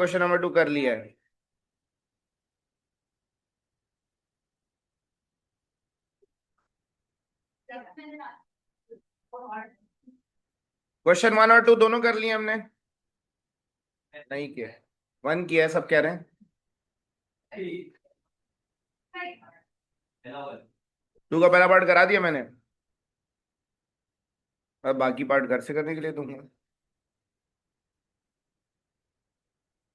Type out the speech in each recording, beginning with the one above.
Question number 2 कर लिया है। क्वेश्चन 1 और 2 दोनों कर लिए हमने। नहीं किया, 1 किया है, सब कह रहे हैं। 2 का पहला पार्ट करा दिया मैंने, अब बाकी पार्ट घर से करने के लिए दूंगा।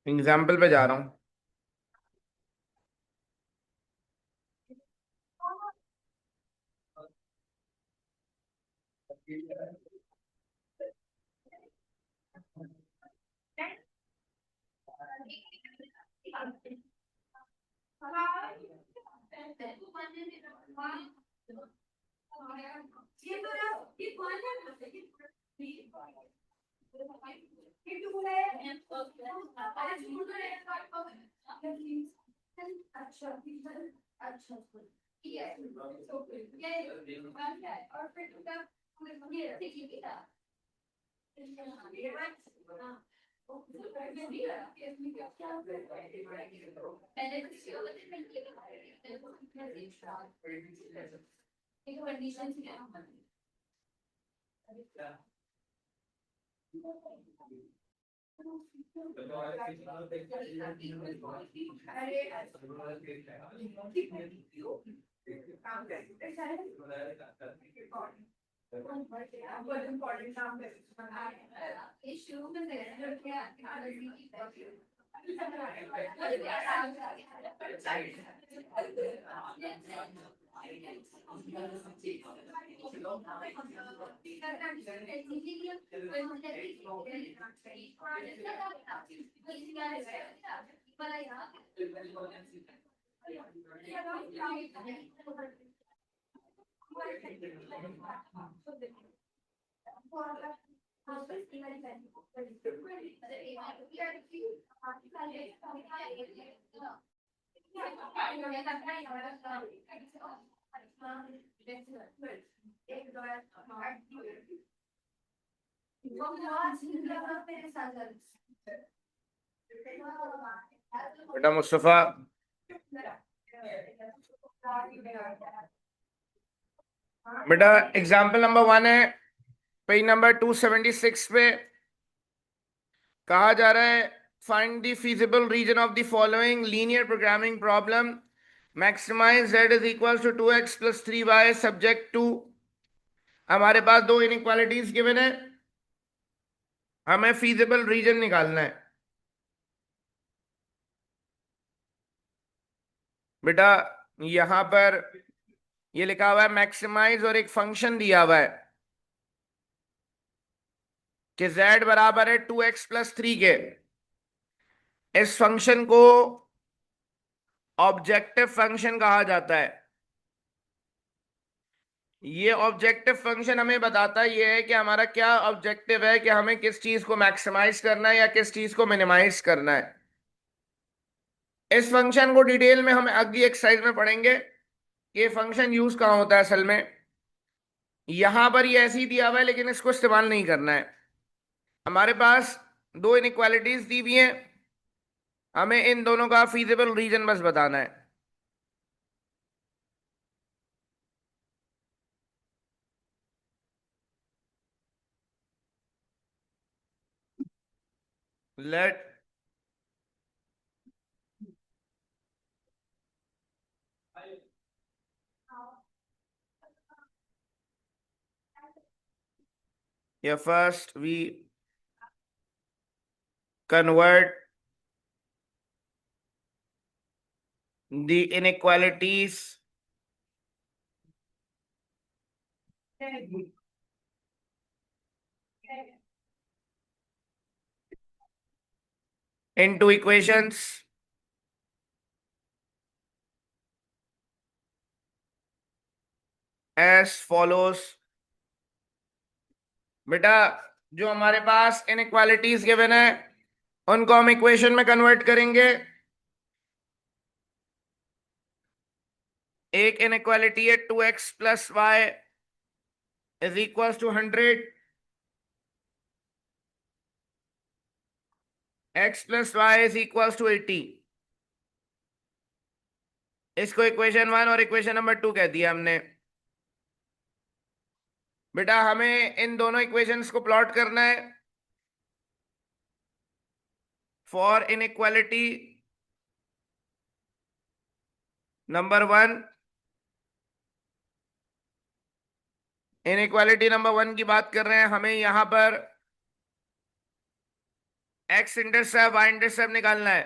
एग्जाम्पल पे जा रहा हूँ। बेटा मुस्तफा, बेटा एग्जाम्पल नंबर 1 है, पेज नंबर 276 पे कहा जा रहा है find the feasible region of the following linear programming problem, maximise z is equal to 2x plus 3y subject to. हमारे पास दो इनइक्वालिटीज गिवन है, हमें फीजिबल रीजन निकालना है। बेटा यहां पर ये लिखा हुआ है मैक्सिमाइज और एक फंक्शन दिया हुआ है कि z बराबर है 2x प्लस 3 के। इस फंक्शन को ऑब्जेक्टिव फंक्शन कहा जाता है। ये ऑब्जेक्टिव फंक्शन हमें बताता ये है कि हमारा क्या ऑब्जेक्टिव है, कि हमें किस चीज को मैक्सिमाइज करना है या किस चीज को मिनिमाइज करना है। इस फंक्शन को डिटेल में हम अगली एक्सरसाइज में पढ़ेंगे कि ये फंक्शन यूज कहाँ होता है असल में। यहां पर ये ऐसे ही दिया हुआ है लेकिन इसको इस्तेमाल नहीं करना है। हमारे पास दो इनइक्वालिटीज दी हुई हैं, हमें इन दोनों का फीजिबल रीजन बस बताना है। लेट या first we convert the inequalities into equations as follows। बेटा जो हमारे पास इनइक्वालिटीज गिवन है उनको हम इक्वेशन में कन्वर्ट करेंगे। एक इनइक्वालिटी है 2x plus y is equal to 100, x plus y is equal to 80। इसको इक्वेशन 1 और इक्वेशन नंबर 2 कह दिया हमने। बेटा हमें इन दोनों इक्वेशंस को प्लॉट करना है for inequality number 1। Inequality number 1 की बात कर रहे हैं, हमें यहां पर एक्स इंटरसेप्ट वाई इंटरसेप्ट निकालना है।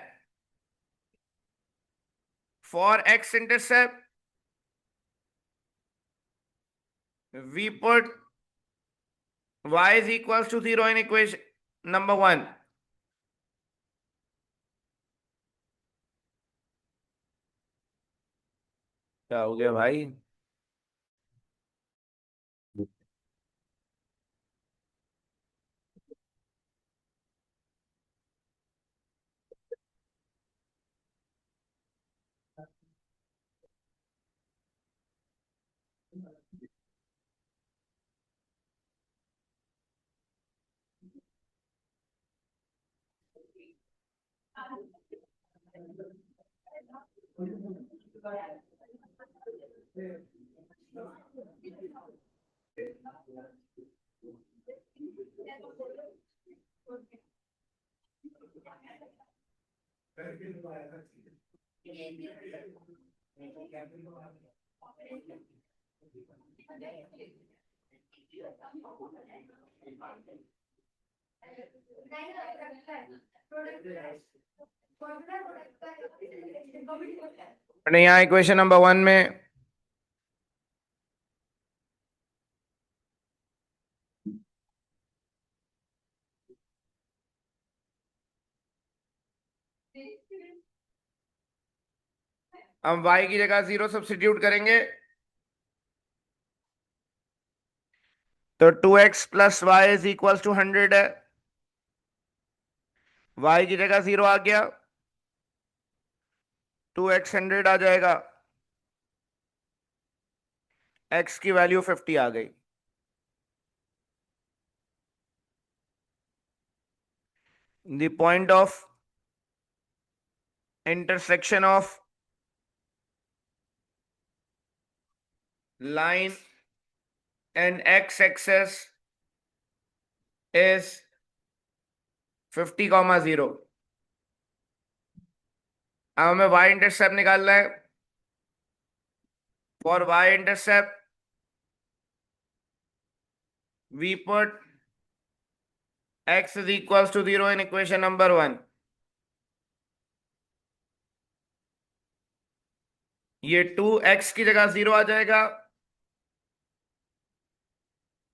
For x intercept we put y is equals to 0 in equation number 1। क्या हो गया भाई? यहाँ इक्वेशन नंबर 1 में हम y की जगह 0 सब्स्टिट्यूट करेंगे तो 2x plus y is equal to 100 है। y की जगह 0 आ गया, 2x 100 आ जाएगा, x की वैल्यू 50 आ गई। The point of intersection of line and x axis is 50,0। अब हमें y इंटरसेप्ट निकालना है। For y intercept we put x is equals to 0 in equation number 1। ये 2x की जगह 0 आ जाएगा,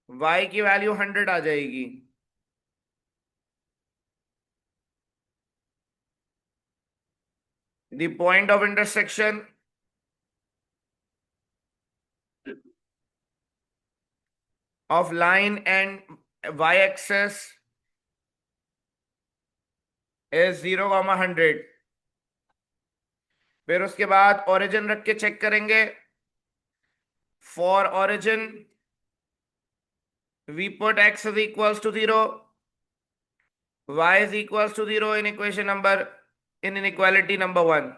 y की वैल्यू 100 आ जाएगी। The point of intersection of line and y-axis is 0,100। फिर उसके बाद ओरिजिन रख के चेक करेंगे। For origin we put x is equals to 0, y is equals to 0 in equation number in inequality number 1।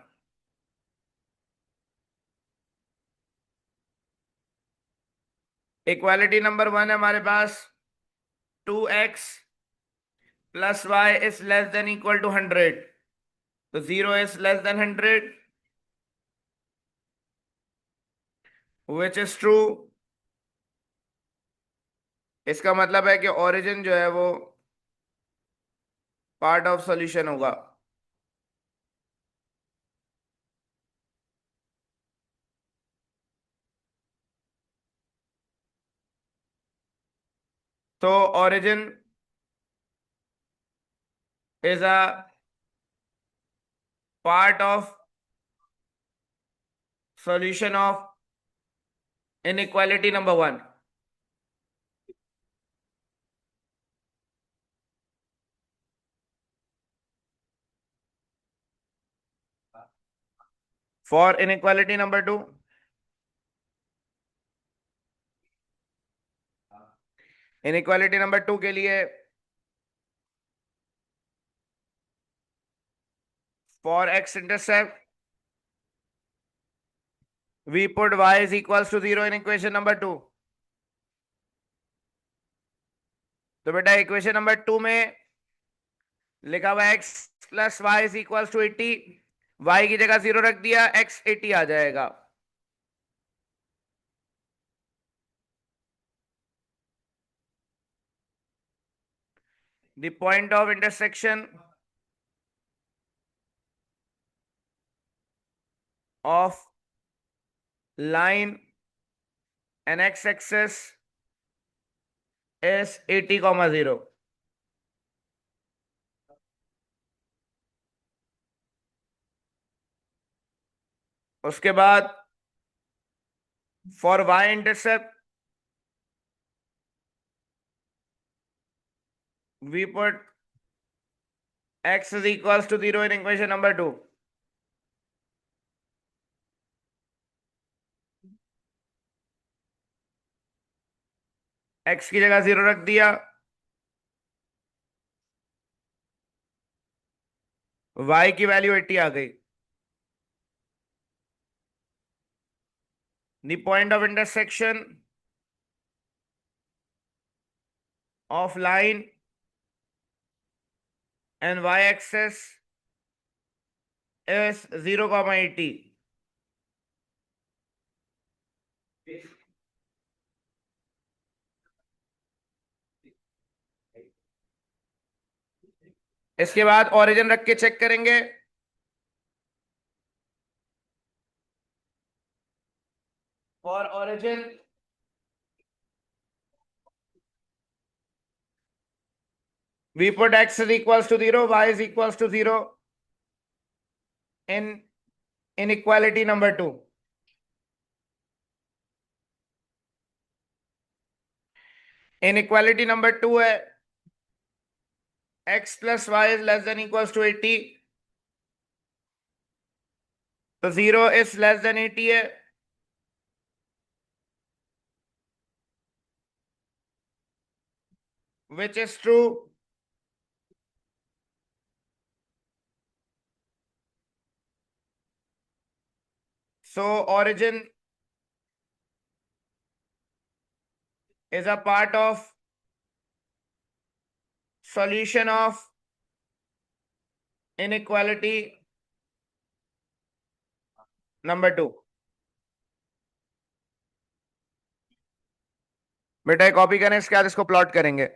Equality number 1 है हमारे पास 2x plus y is less than equal to 100, तो 0 is less than 100 which is true. इसका मतलब है कि origin जो है वो पार्ट ऑफ सॉल्यूशन होगा। तो origin is a part of solution of inequality number 1। For inequality number 2, inequality number 2 के लिए For x intercept, we put y is equals to 0 in equation number 2. तो बेटा इक्वेशन नंबर 2 में लिखा हुआ x plus y is equals to 80, y की जगह 0 रख दिया, x 80 आ जाएगा. The point of intersection of line and x-axis is 80,0. उसके बाद for y intercept we put x is equals to 0 in equation number 2. x की जगह 0 रख दिया, y की वैल्यू 80 आ गई. The point of intersection of line and y-axis is 0,80. इसके बाद ओरिजिन रख के चेक करेंगे. For origin we put x is equals to 0, y is equals to 0 in inequality number 2. Inequality number 2 है x plus y is less than equals to 80. तो 0 is less than 80 है. Which is true. So origin is a part of solution of inequality number 2. बेटा copy करें, इसके बाद इसको plot करेंगे.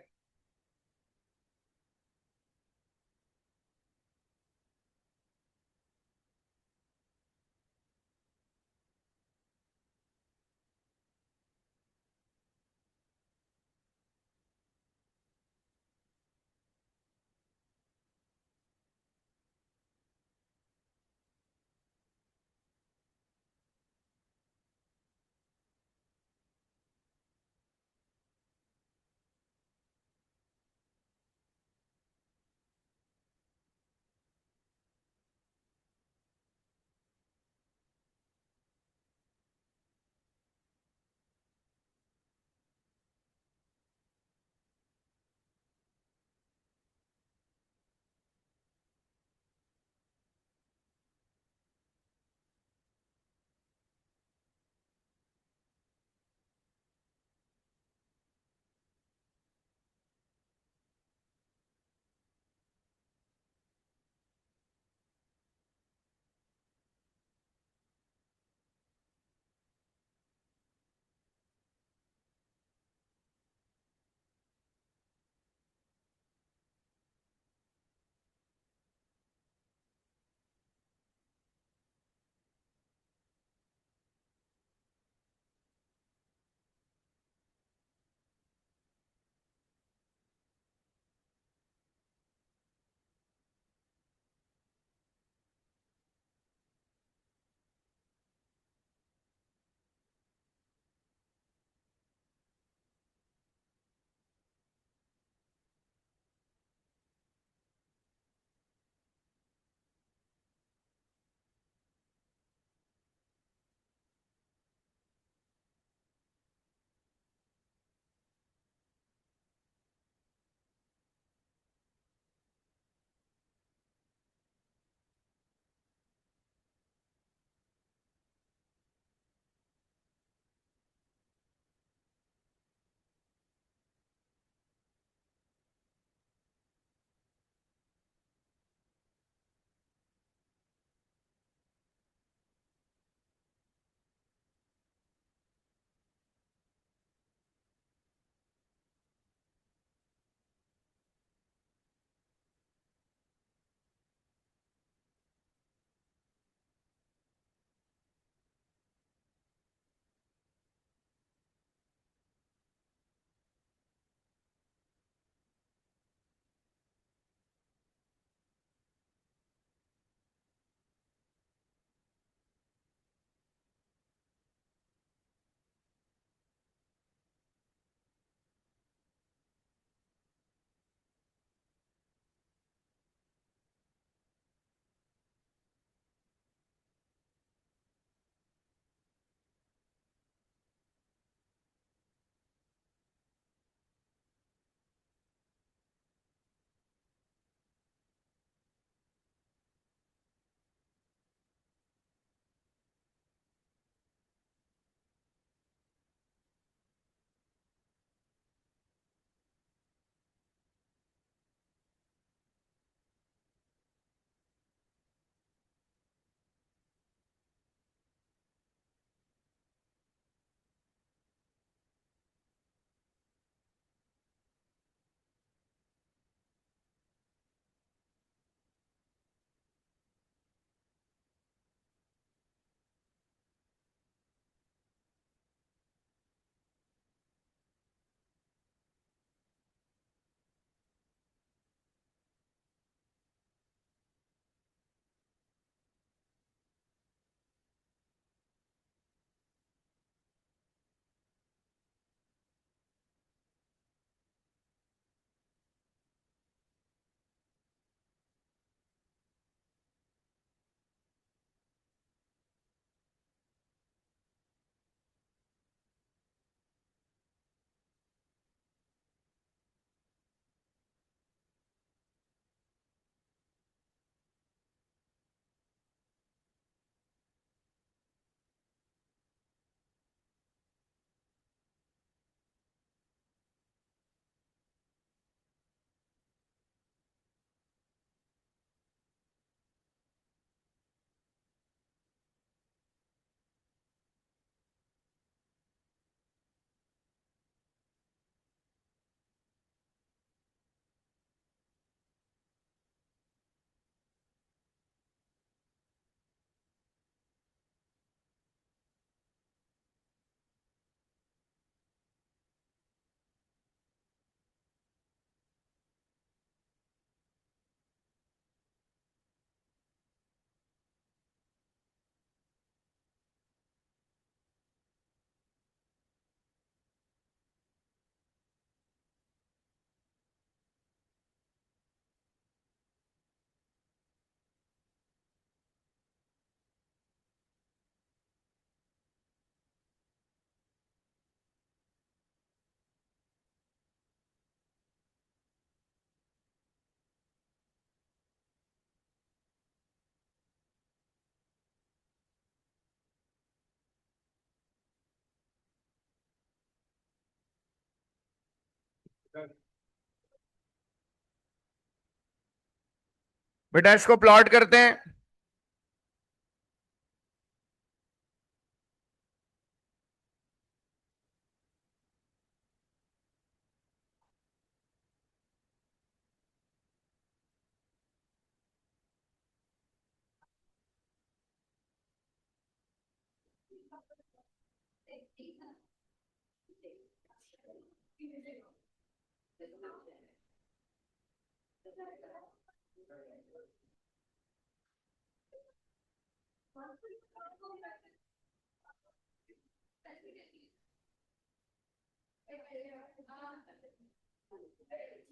बेटा इसको प्लॉट करते हैं।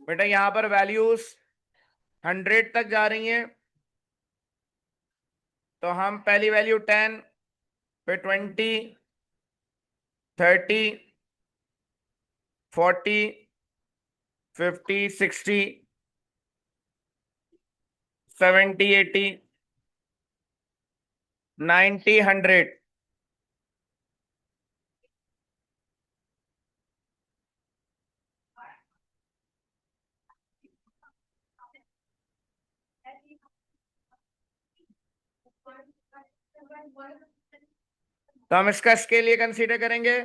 बेटा यहां पर वैल्यूज 100 तक जा रही हैं, तो हम पहली वैल्यू 10, फिर 20, 30, 40, 50, 60, 70, 80, 90, 100। तो हम इसका स्केल ये कंसीडर करेंगे।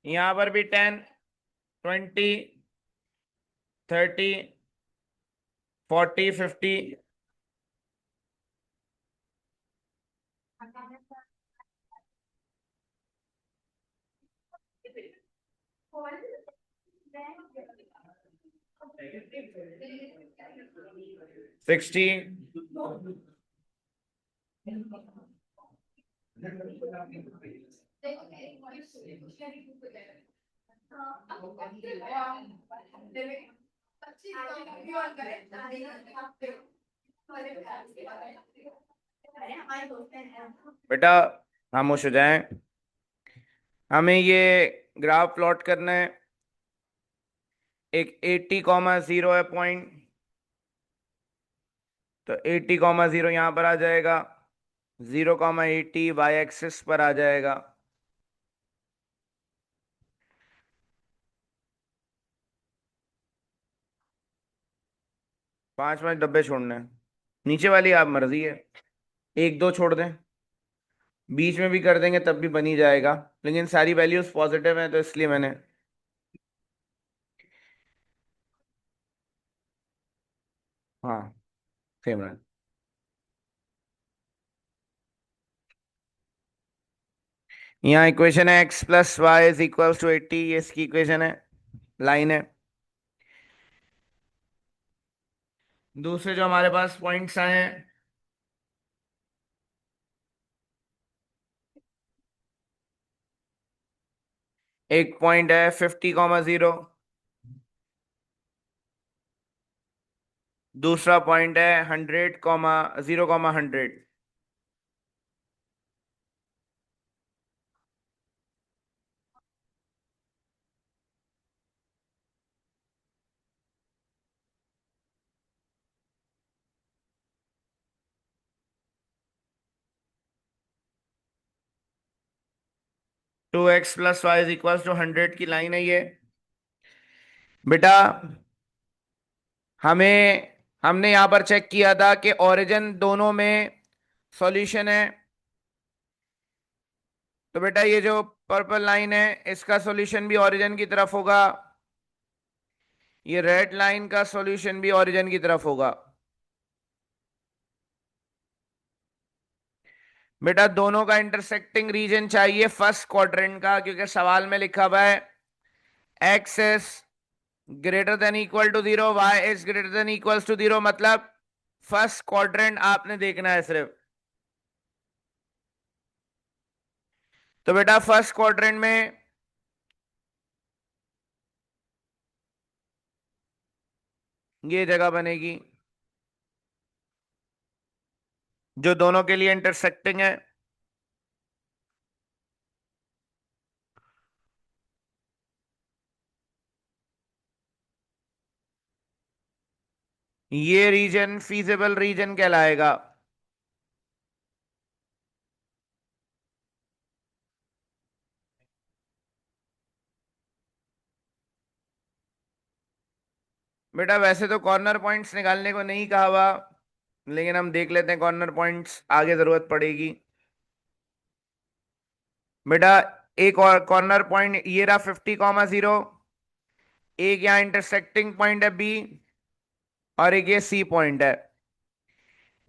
यहां पर भी 10, 20, 30, 40, 50, 60। बेटा खामोश हो जाएं। हमें ये ग्राफ प्लॉट करना है। एक 80,0 है पॉइंट, तो 80,0 यहां पर आ जाएगा। 0,80 वाई एक्सिस पर आ जाएगा। 5 5 डब्बे छोड़ने हैं। नीचे वाली आप मर्जी है, एक दो छोड़ दें, बीच में भी कर देंगे तब भी बन ही जाएगा, लेकिन सारी वैल्यूज पॉजिटिव हैं तो इसलिए मैंने। हाँ, सेम रहा। यहाँ इक्वेशन है x+y = 80, ये इसकी इक्वेशन है, लाइन है। दूसरे जो हमारे पास पॉइंट्स आए हैं, एक पॉइंट है 50,0, दूसरा पॉइंट है 100,0,100। 2x+y = 100 की लाइन है ये। बेटा हमने यहां पर चेक किया था कि ओरिजिन दोनों में सॉल्यूशन है। तो बेटा ये जो पर्पल लाइन है इसका सॉल्यूशन भी ओरिजिन की तरफ होगा, ये रेड लाइन का सॉल्यूशन भी ओरिजिन की तरफ होगा। बेटा दोनों का इंटरसेक्टिंग रीजन चाहिए फर्स्ट क्वाड्रेंट का, क्योंकि सवाल में लिखा हुआ है x is greater than equal to 0, y is greater than equal to 0, मतलब फर्स्ट क्वाड्रेंट आपने देखना है सिर्फ। तो बेटा फर्स्ट क्वाड्रेंट में ये जगह बनेगी जो दोनों के लिए इंटरसेक्टिंग है। ये रीजन फीजिबल रीजन कहलाएगा। बेटा वैसे तो कॉर्नर पॉइंट्स निकालने को नहीं कहा हुआ, लेकिन हम देख लेते हैं कॉर्नर पॉइंट्स, आगे जरूरत पड़ेगी। बेटा एक और कॉर्नर पॉइंट ये रहा 50,0, एक यहाँ इंटरसेक्टिंग पॉइंट है बी, और एक ये सी पॉइंट है।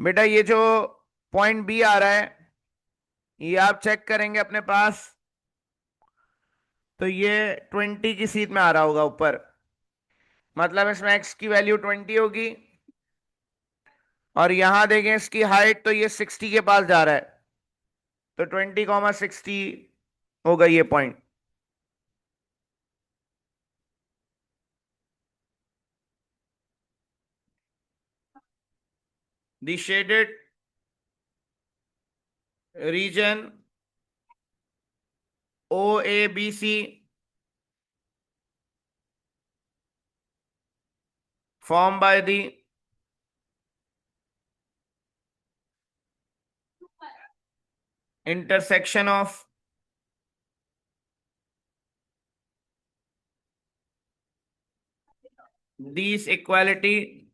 बेटा ये जो पॉइंट बी आ रहा है, ये आप चेक करेंगे अपने पास, तो ये 20 की सीध में आ रहा होगा ऊपर, मतलब इसमें एक्स की वैल्यू 20 होगी। और यहां देखें इसकी हाइट, तो ये 60 के पास जा रहा है, तो 20,60 होगा ये point. The shaded region O A B C formed by the intersection of these equality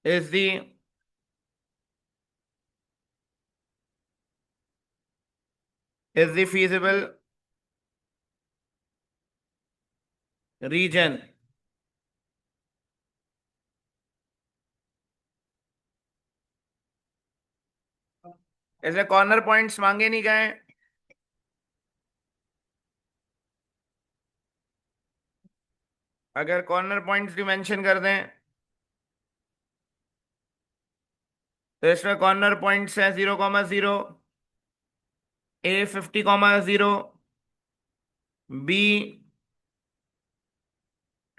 is the feasible region। इसमें कॉर्नर पॉइंट्स मांगे नहीं गए, अगर कॉर्नर पॉइंट्स डिमेंशन कर दें तो इसमें कॉर्नर पॉइंट्स हैं 0,0, ए 50,0, बी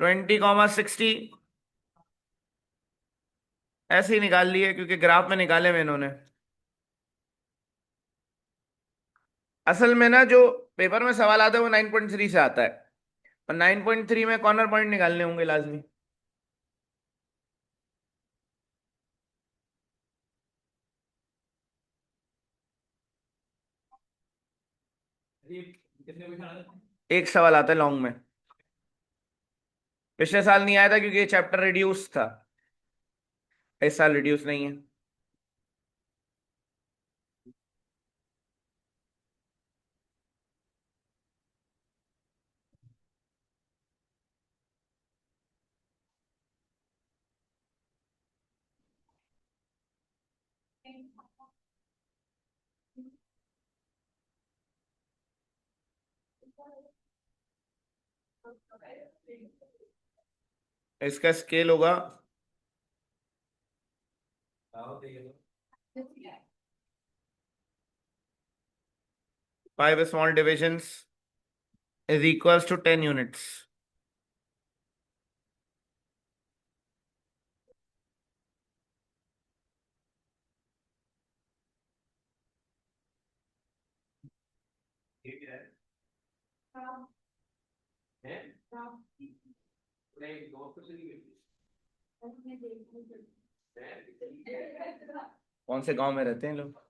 20,60। ऐसे ही निकाल लिए क्योंकि ग्राफ में निकाले हुए इन्होंने। असल में ना जो पेपर में सवाल आता है वो 9.3 से आता है, और 9.3 में कॉर्नर पॉइंट निकालने होंगे लाजमी। एक सवाल आता है लॉन्ग में, पिछले साल नहीं आया था क्योंकि ये चैप्टर रिड्यूस था, इस साल रिड्यूस नहीं है। इसका स्केल होगा 5 small divisions is equals to 10 units. कौन से गांव में रहते हैं लोग?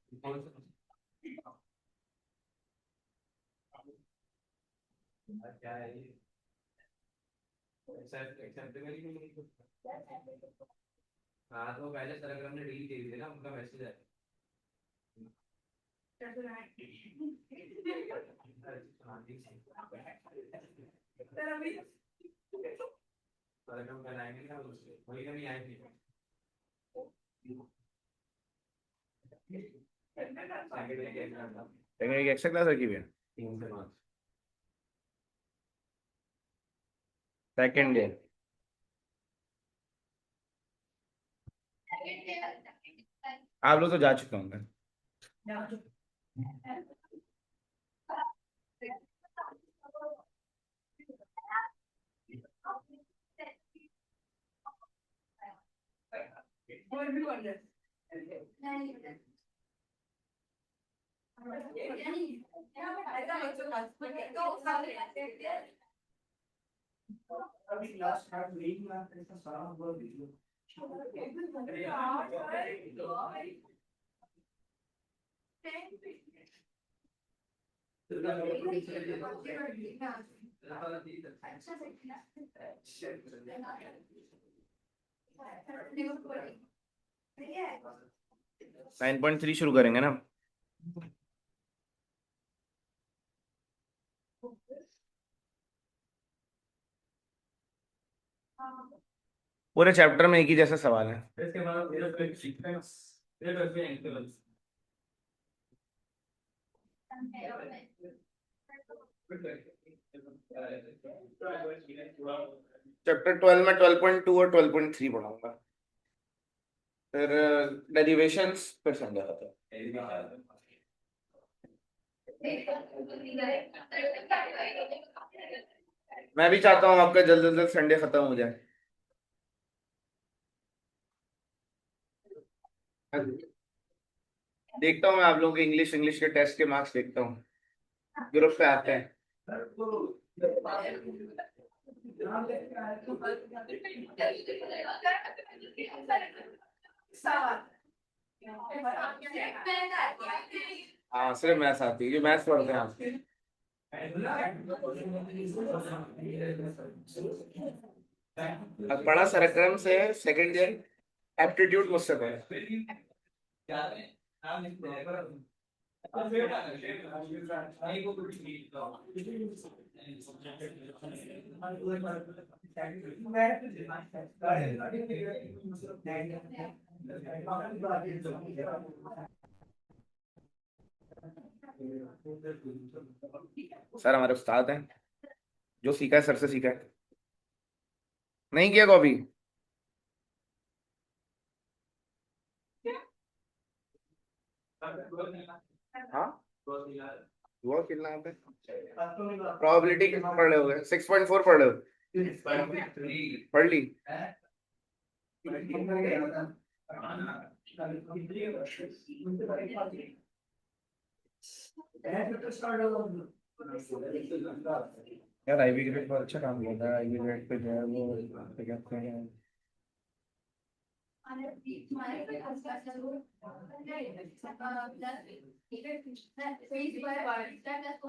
लेकिन एक एक्स्ट्रा क्लास रखी हुई है सेकेंड डे। आप लोग तो जा चुके होंगे। 9.3 शुरू करेंगे ना। पूरे चैप्टर में एक ही जैसा सवाल है। चैप्टर 12 में 12.2 और 12.3 पढ़ाऊंगा। फिर डेरिवेशंस फिर समझा था। मैं भी चाहता हूँ आपका जल्द से जल्द संडे खत्म हो जाए। देखता हूँ मैं आप लोगों के इंग्लिश इंग्लिश के टेस्ट के मार्क्स देखता हूँ, ग्रुप पे आते हैं। हाँ सिर्फ मैथ्स आती है, जो मैथ्स पढ़ते हैं आप। अब पढ़ा सरक्रम से सेकंड ईयर एप्टीट्यूड मुझसे पढ़े। सर हमारे उस्ताद हैं, जो सीखा है सर से सीखा है। नहीं किया कॉपी? हाँ हुआ कितना पे प्रोबेबिलिटी पढ़ रहे हो? 6.4 पढ़ रहे हो? पढ़ ली? यार आईबी ग्रेड बहुत अच्छा काम किया था। आईबी ग्रेड पे जो है वो क्या कहते हैं,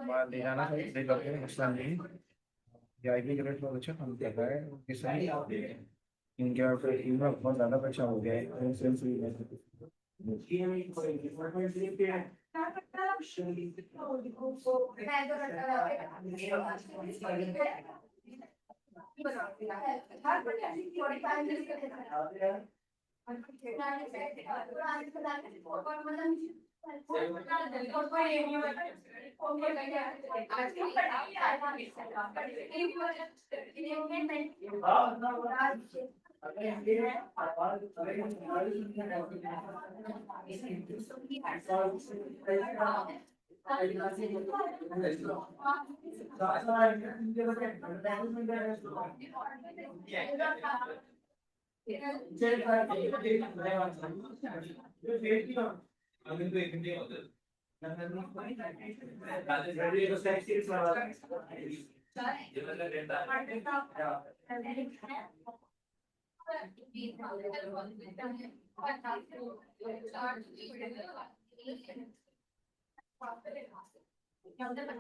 बात ले जाना सही सही करते हैं, मसला नहीं। ये आईबी ग्रेड बहुत अच्छा काम कर रहा है, ये सही इनके यहाँ पे टीम में बहुत ज्यादा पैसा हो गया है।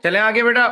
चले आगे बेटा।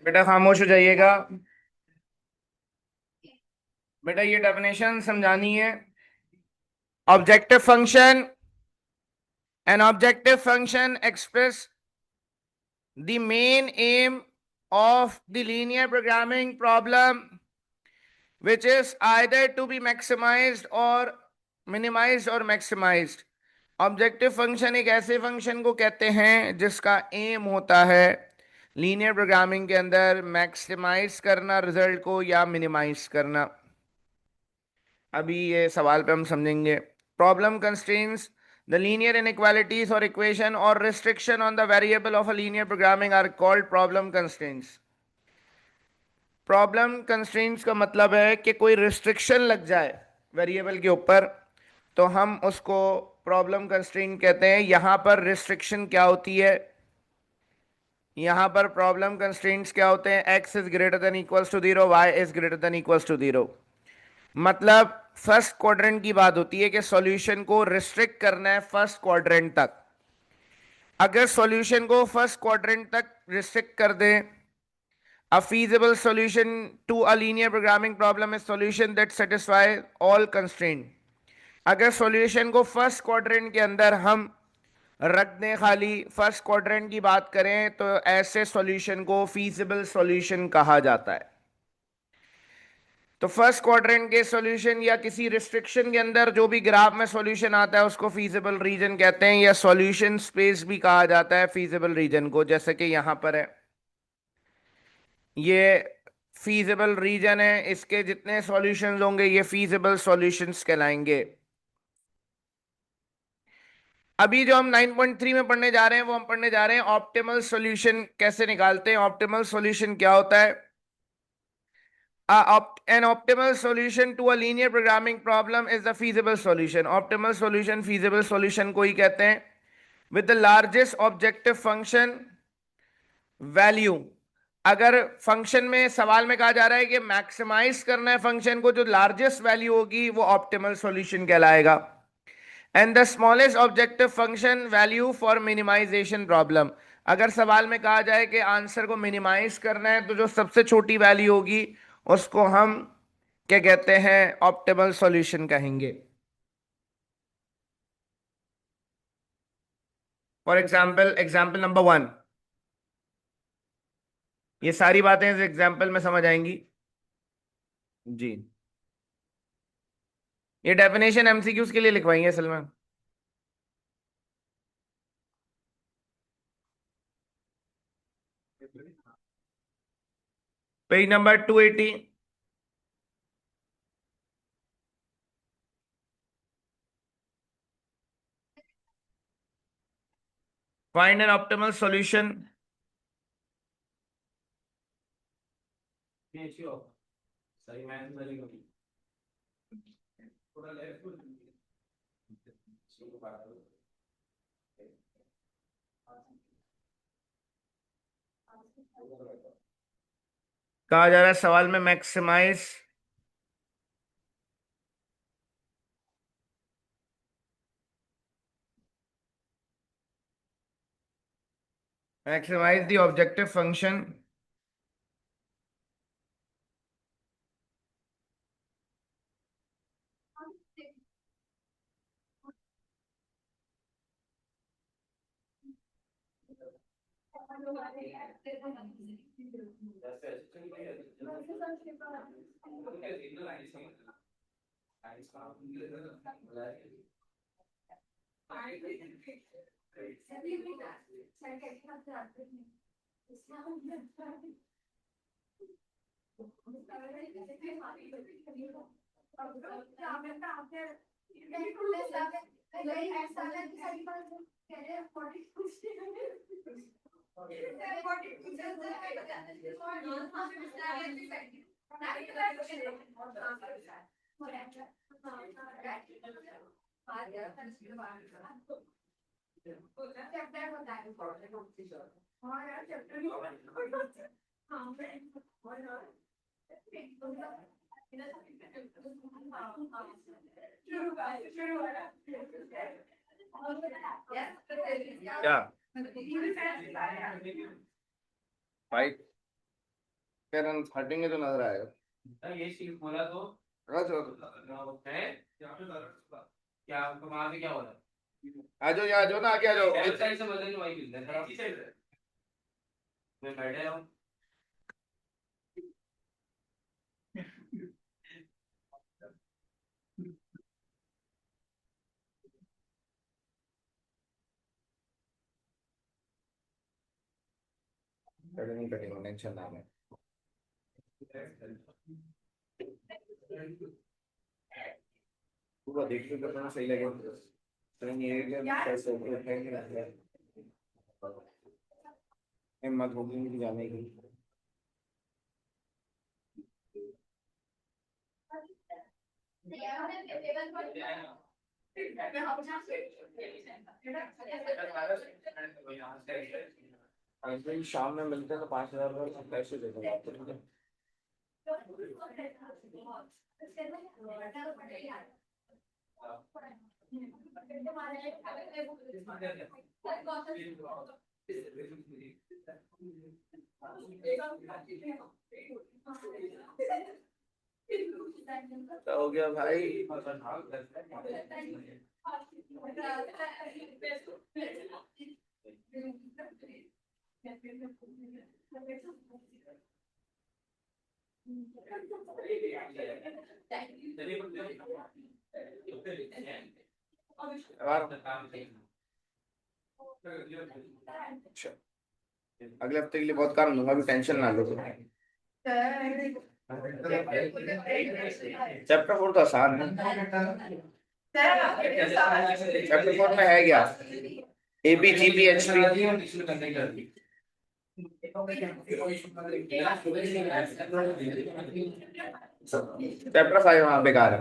बेटा खामोश हो जाइएगा। बेटा ये डेफिनेशन समझानी है। Objective function, an objective function express the main aim of the linear programming problem, which is either to be maximized or minimized or maximized. Objective function एक ऐसे फंक्शन को कहते हैं जिसका एम होता है लीनियर प्रोग्रामिंग के अंदर मैक्सिमाइज करना रिजल्ट को या मिनिमाइज करना। अभी ये सवाल पे हम समझेंगे। Problem constraints the linear inequalities और इक्वेशन और restriction on the variable of a linear programming are called problem constraints. Problem constraints का मतलब है कि कोई रिस्ट्रिक्शन लग जाए वेरिएबल के ऊपर तो हम उसको प्रॉब्लम कंस्ट्रेंट कहते हैं। यहां पर रिस्ट्रिक्शन क्या होती है, यहां पर प्रॉब्लम कंस्ट्रेंट्स क्या होते हैं, x is greater than equals to 0, y is greater than equals to 0। मतलब फर्स्ट क्वाड्रेंट की बात होती है कि सॉल्यूशन को रिस्ट्रिक्ट करना है फर्स्ट क्वाड्रेंट तक। अगर सॉल्यूशन को फर्स्ट क्वाड्रेंट तक रिस्ट्रिक्ट कर दें, a feasible solution to a linear programming problem is solution that satisfy all constraint। अगर सॉल्यूशन को फर्स्ट क्वाड्रेंट के अंदर हम रख दें, खाली फर्स्ट क्वाड्रेंट की बात करें, तो ऐसे सॉल्यूशन को फीजिबल सॉल्यूशन कहा जाता है। तो फर्स्ट क्वाड्रेंट के सॉल्यूशन या किसी रिस्ट्रिक्शन के अंदर जो भी ग्राफ में सॉल्यूशन आता है उसको फीजिबल रीजन कहते हैं, या सॉल्यूशन स्पेस भी कहा जाता है फीजिबल रीजन को। जैसे कि यहां पर है, ये फीजिबल रीजन है, इसके जितने सॉल्यूशंस होंगे ये फीजिबल सॉल्यूशंस कहलाएंगे। अभी जो हम 9.3 में पढ़ने जा रहे हैं वो हम पढ़ने जा रहे हैं ऑप्टिमल सॉल्यूशन कैसे निकालते हैं। ऑप्टिमल सॉल्यूशन क्या होता है? An optimal solution to a linear programming problem is the feasible solution। optimal solution feasible solution को ही कहते हैं। with the largest objective function value। अगर फंक्शन में सवाल में कहा जा रहा है कि मैक्सिमाइज करना है फंक्शन को, जो लार्जेस्ट वैल्यू होगी वो ऑप्टिमल सॉल्यूशन कहलाएगा। And the smallest objective function value for minimisation problem. अगर सवाल में कहा जाए कि आंसर को मिनिमाइज करना है तो जो सबसे छोटी वैल्यू होगी उसको हम क्या कहते हैं, ऑप्टिमल सॉल्यूशन कहेंगे। फॉर एग्जाम्पल, एग्जाम्पल नंबर 1, ये सारी बातें इस एग्जाम्पल में समझ आएंगी जी। ये डेफिनेशन एमसीक्यूज के लिए लिखवाएंगे असल में। Page number 280। Find an optimal solution. कहा जा रहा है सवाल में मैक्सिमाइज द ऑब्जेक्टिव फंक्शन क्या भाई पेरेंट्स हटेंगे तो नजर आएगा ये चीज बोला तो है क्या वहां पे क्या हो रहा है आ जाओ यहाँ आ जाओ ना आगे आ जाओ इस साइड से बदलने वाली बिजनेस है मैं बैठे हूँ नहीं कटेंगे टेंशन ना लें पूरा देखने को तो सही लगे तो ये कैसे उठेंगे हिम्मत होगी नहीं जाने की शाम में मिलते हैं तो 5,000 पैसे दे दूंगा आपको ठीक है तो हो गया भाई अच्छा अगले हफ्ते के लिए बहुत काम दूंगा अभी टेंशन ना लो चैप्टर 4 तो आसान है चैप्टर 4 में है क्या एपी जीपी एचपी चैप्टर 5 वहां बेकार है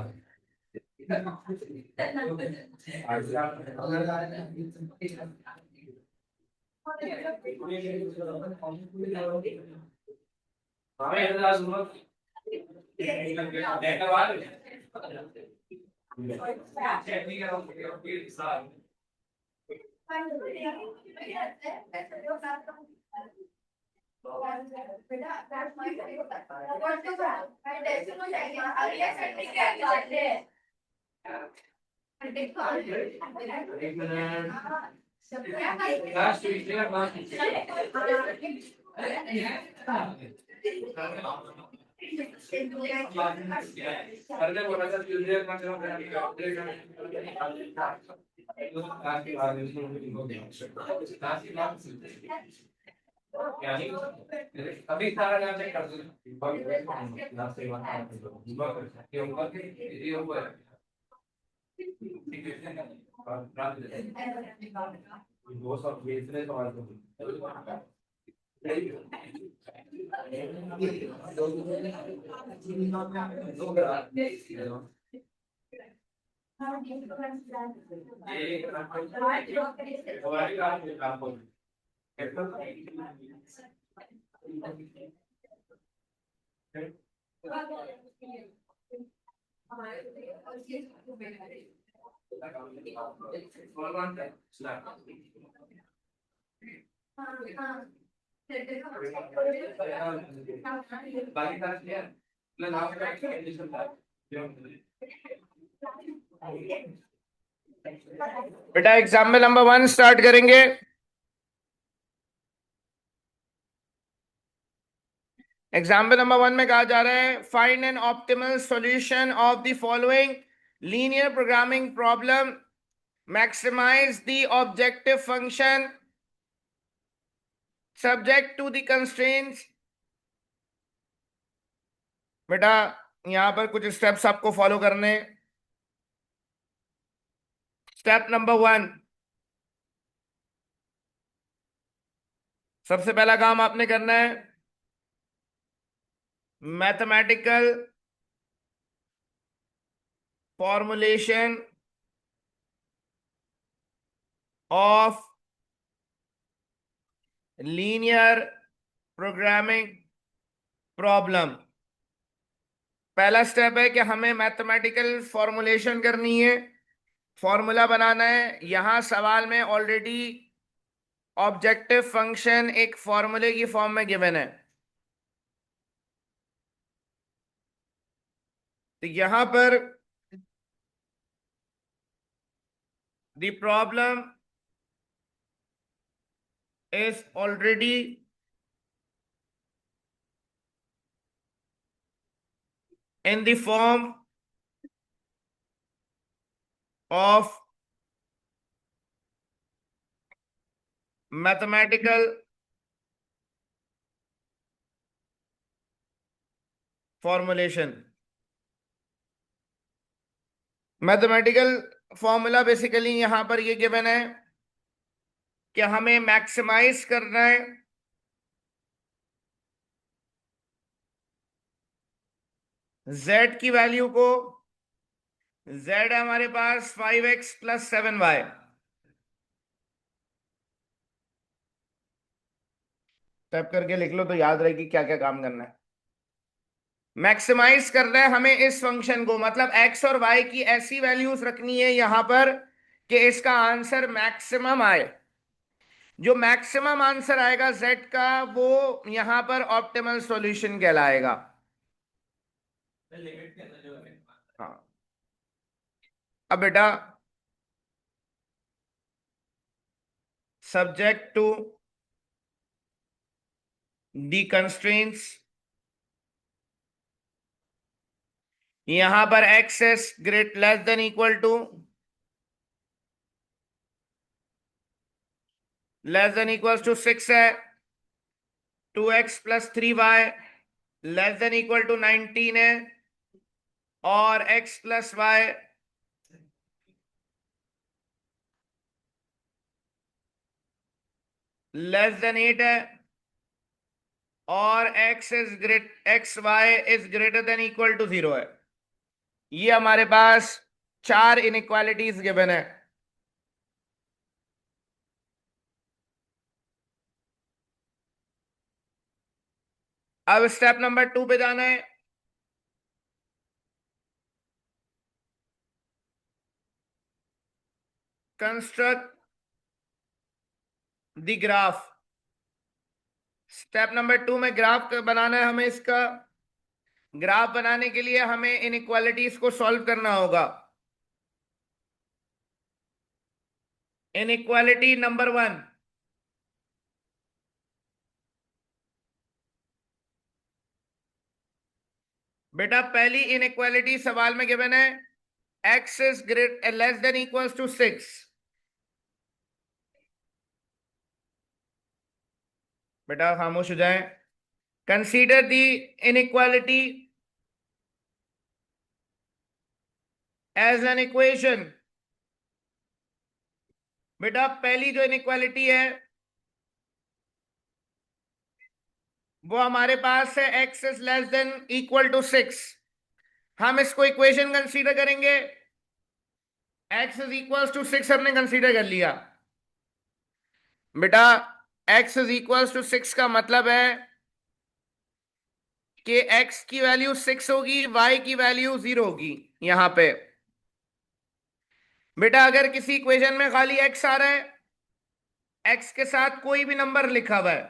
अभी सारा नाम चेक कर दो सब बेचने सवाल बेटा एग्जाम्पल नंबर 1 स्टार्ट करेंगे। एग्जाम्पल नंबर 1 में कहा जा रहा है find an optimal solution of the following linear programming problem, maximise the objective function subject to the constraints. बेटा यहां पर कुछ स्टेप्स आपको फॉलो करने। स्टेप नंबर 1, सबसे पहला काम आपने करना है mathematical formulation of linear programming problem. पहला स्टेप है कि हमें मैथमेटिकल फॉर्मुलेशन करनी है, फॉर्मूला बनाना है। यहां सवाल में ऑलरेडी ऑब्जेक्टिव फंक्शन एक फॉर्मूले की फॉर्म में गिवन है, तो यहां पर the problem is already in the form of mathematical formulation। Mathematical formula basically यहां पर ये गिवन है कि हमें मैक्सिमाइज करना है z की वैल्यू को। z है हमारे पास 5x प्लस 7y। टाइप करके लिख लो तो याद रहेगी क्या क्या काम करना है। मैक्सिमाइज करना है हमें इस फंक्शन को, मतलब x और y की ऐसी वैल्यूज रखनी है यहां पर कि इसका आंसर मैक्सिमम आए। जो मैक्सिमम आंसर आएगा z का वो यहां पर ऑप्टिमल सॉल्यूशन कहलाएगा। हाँ, अब बेटा सब्जेक्ट टू दी कंस्ट्रेंट्स, यहां पर x is great less than equal to, less than equal to 6 है, 2x plus 3y less than equal to 19 है, और x plus y less than 8 है, और x y is greater than equal to 0 है। ये हमारे पास चार इनइक्वालिटीज गिवन है। अब स्टेप नंबर 2 पे जाना है। Construct the graph. Step number 2 में ग्राफ बनाना है हमें। इसका ग्राफ बनाने के लिए हमें इनइक्वालिटीज को सॉल्व करना होगा। इनइक्वालिटी नंबर 1, बेटा पहली इनइक्वालिटी सवाल में गिवन है x is great less than equal to 6। बेटा खामोश हो जाए। Consider the inequality as an equation. बेटा पहली जो इनइक्वालिटी है वो हमारे पास है x is less than equal to 6। हम इसको इक्वेशन कंसीडर करेंगे। x इज इक्वल टू 6 हमने कंसीडर कर लिया बेटा। x इज इक्वल टू 6 का मतलब है कि x की वैल्यू 6 होगी, y की वैल्यू 0 होगी यहां पे। बेटा अगर किसी इक्वेशन में खाली x आ रहा है, x के साथ कोई भी नंबर लिखा हुआ है,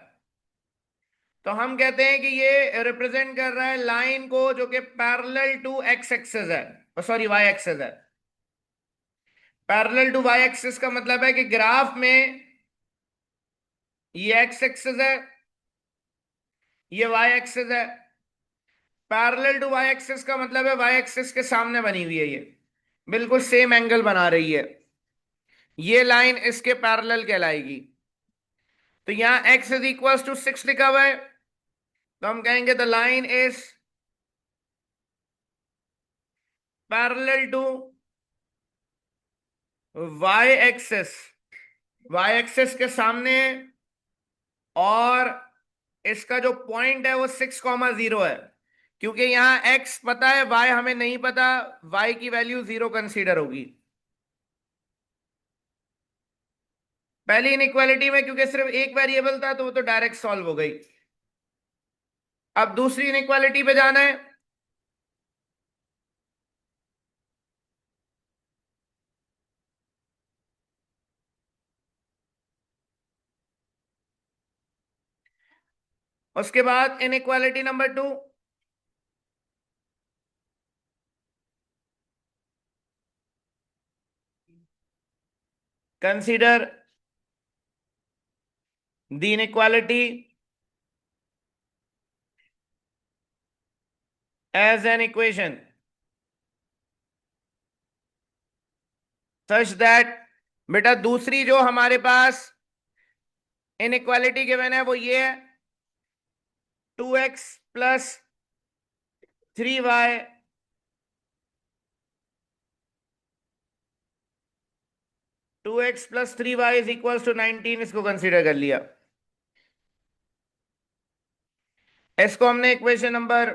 तो हम कहते हैं कि ये रिप्रेजेंट कर रहा है लाइन को जो कि पैरेलल टू x एक्सिस है, सॉरी y एक्सिस है। पैरेलल टू y एक्सिस का मतलब है कि ग्राफ में ये x एक्सिस है, ये y एक्सिस है। पैरेलल टू y एक्सिस का मतलब है y एक्सिस के सामने बनी हुई है, ये बिल्कुल सेम एंगल बना रही है। ये लाइन इसके पैरेलल कहलाएगी। तो यहां x इज इक्वल टू 6 लिखा हुआ है, तो हम कहेंगे the line is parallel to y axis, y axis के सामने। और इसका जो पॉइंट है वो 6,0 है, क्योंकि यहां x पता है, y हमें नहीं पता, y की वैल्यू 0 कंसीडर होगी। पहली इनइक्वालिटी में क्योंकि सिर्फ एक वेरिएबल था तो वो तो डायरेक्ट सॉल्व हो गई। अब दूसरी इनइक्वालिटी पे जाना है। उसके बाद inequality number 2, consider the inequality as an equation such that, बेटा दूसरी जो हमारे पास इनइक्वालिटी गिवन है वो ये है, 2x plus 3y 2x+3y is equal to 19, इसको कंसीडर कर लिया। इसको हमने इक्वेशन नंबर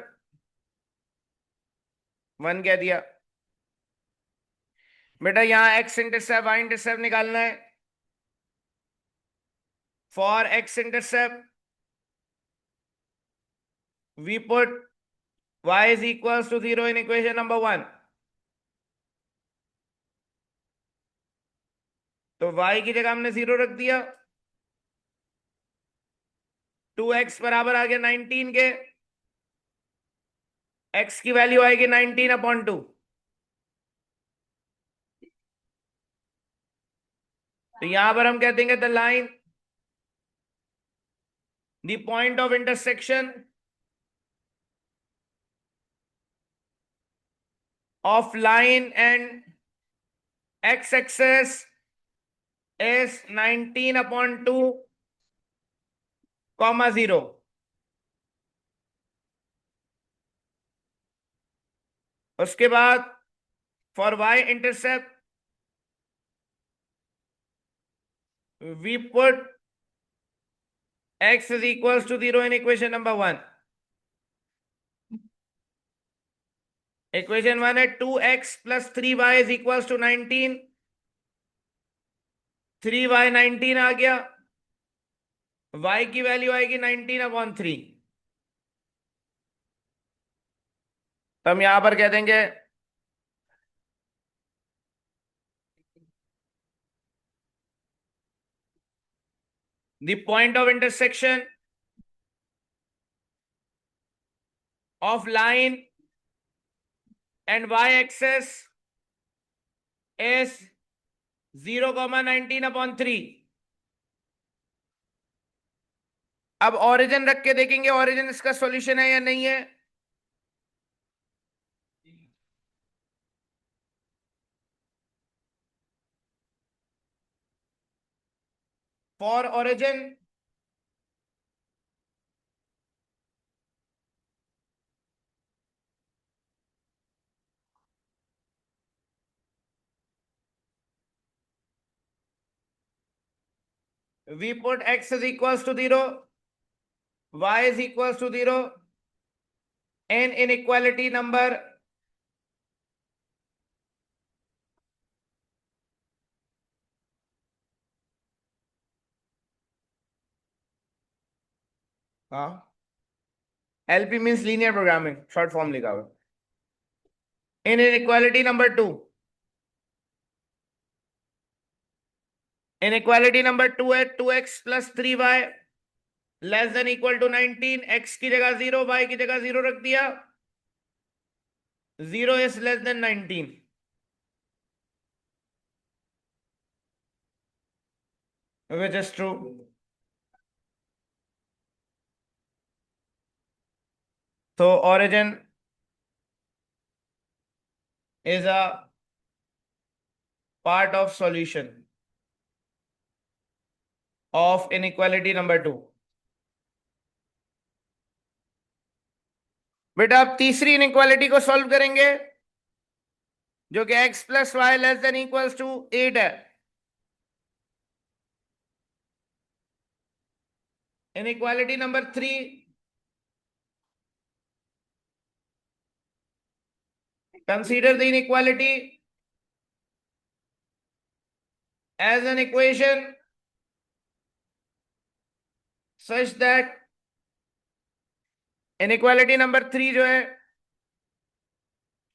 1 कह दिया। बेटा यहां x इंटरसेप्ट y इंटरसेप्ट निकालना है। For x intercept we put y is equal to 0 in equation number 1। तो y की जगह हमने 0 रख दिया। 2x बराबर आ गया 19 के, x की वैल्यू आएगी 19/2। तो यहां पर हम कह देंगे the line, the point of intersection of line and x axis is 19/2, 0। उसके बाद for y intercept we put x is equal to 0 in equation number 1। Equation 1 है 2x+3y is equal to 19। 3y 19 आ गया, y की value आएगी 19/3। तो हम यहां पर कह देंगे the point of intersection of line and y axis is 0,19/3। अब ओरिजिन रख के देखेंगे ओरिजिन इसका सॉल्यूशन है या नहीं है। For origin we put x is equals to 0, y is equals to 0, and inequality number हाँ, LP means linear programming, short form लिखा हुआ। In inequality number 2, inequality number 2 है 2x plus 3y less than equal to 19। x की जगह 0, y की जगह 0 रख दिया। 0 is less then 19, which is true. So origin is a part of solution of inequality number 2. बेटा अब तीसरी इनइक्वालिटी को सॉल्व करेंगे, जो कि x plus y less than equals to 8 है। Inequality number 3, consider the inequality as an equation such that inequality number 3 जो है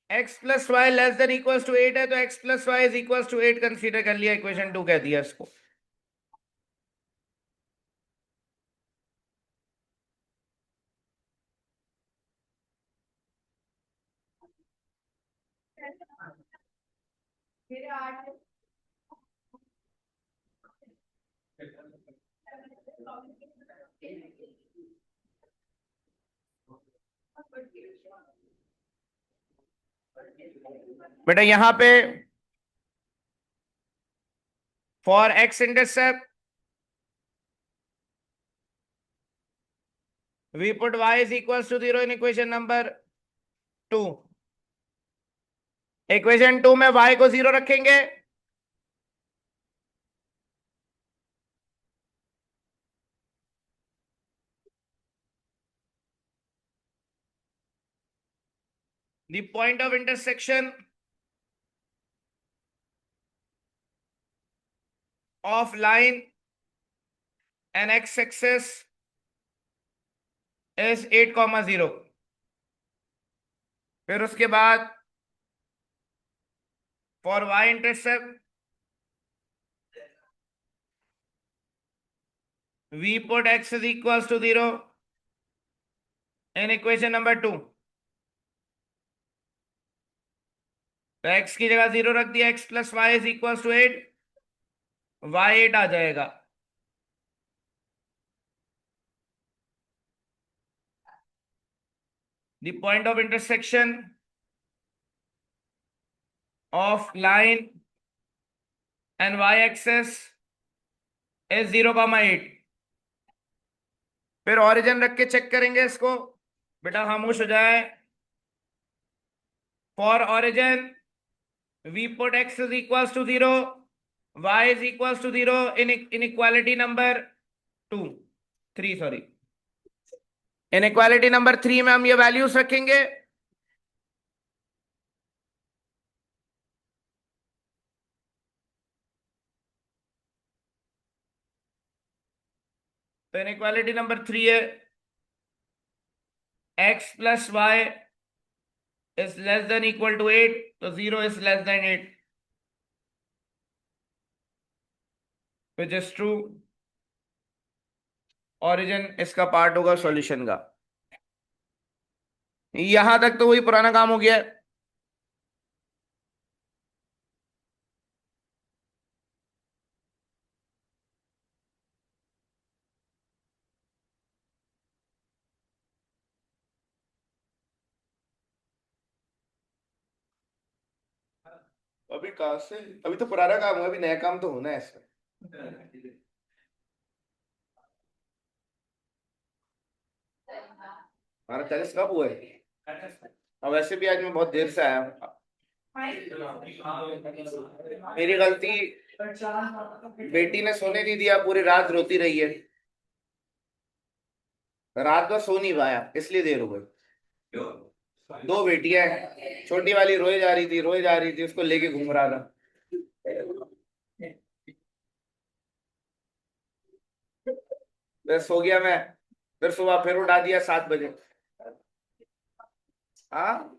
x plus y less than equals to 8 है, तो x plus y is equals to 8 consider कर लिया, equation 2 कह दिया इसको। बेटा यहां पे for x intercept we put y is equals to 0 in equation number 2। Equation 2 में y को 0 रखेंगे, the point of intersection of line and x axis is 8,0। फिर उसके बाद for y intercept we put x is equals to 0 in equation number 2। तो x की जगह 0 रख दिया, x plus y is equals to 8, y 8 आ जाएगा। The point of intersection of line and y-axis is 0,8। फिर ऑरिजिन रख के चेक करेंगे इसको, बेटा खामोश हो जाए। For origin we put x is equals to 0, y is equals to 0 in inequality number 2, 3 sorry. Inequality number 3 में हम ये वैल्यूज रखेंगे। तो इनइक्वालिटी नंबर 3 है x plus y is less than equal to 8, तो 0 is less than 8, which is true. Origin इसका part होगा solution का। यहां तक तो वही पुराना काम हो गया है। अभी कहां से, अभी तो पुराना काम हुआ, अभी नया काम तो होना है इसमें। हमारा 40 कब हुआ है? अब वैसे भी आज मैं बहुत देर से आया हूँ, मेरी गलती। बेटी ने सोने नहीं दिया, पूरी रात रोती रही है, रात भर सो नहीं पाया, इसलिए देर हो गई। दो बेटियां हैं, छोटी वाली रोए जा रही थी, रोए जा रही थी, उसको लेके घूम रहा था। बस सो गया मैं, फिर सुबह फिर उठा दिया 7 बजे। हाँ।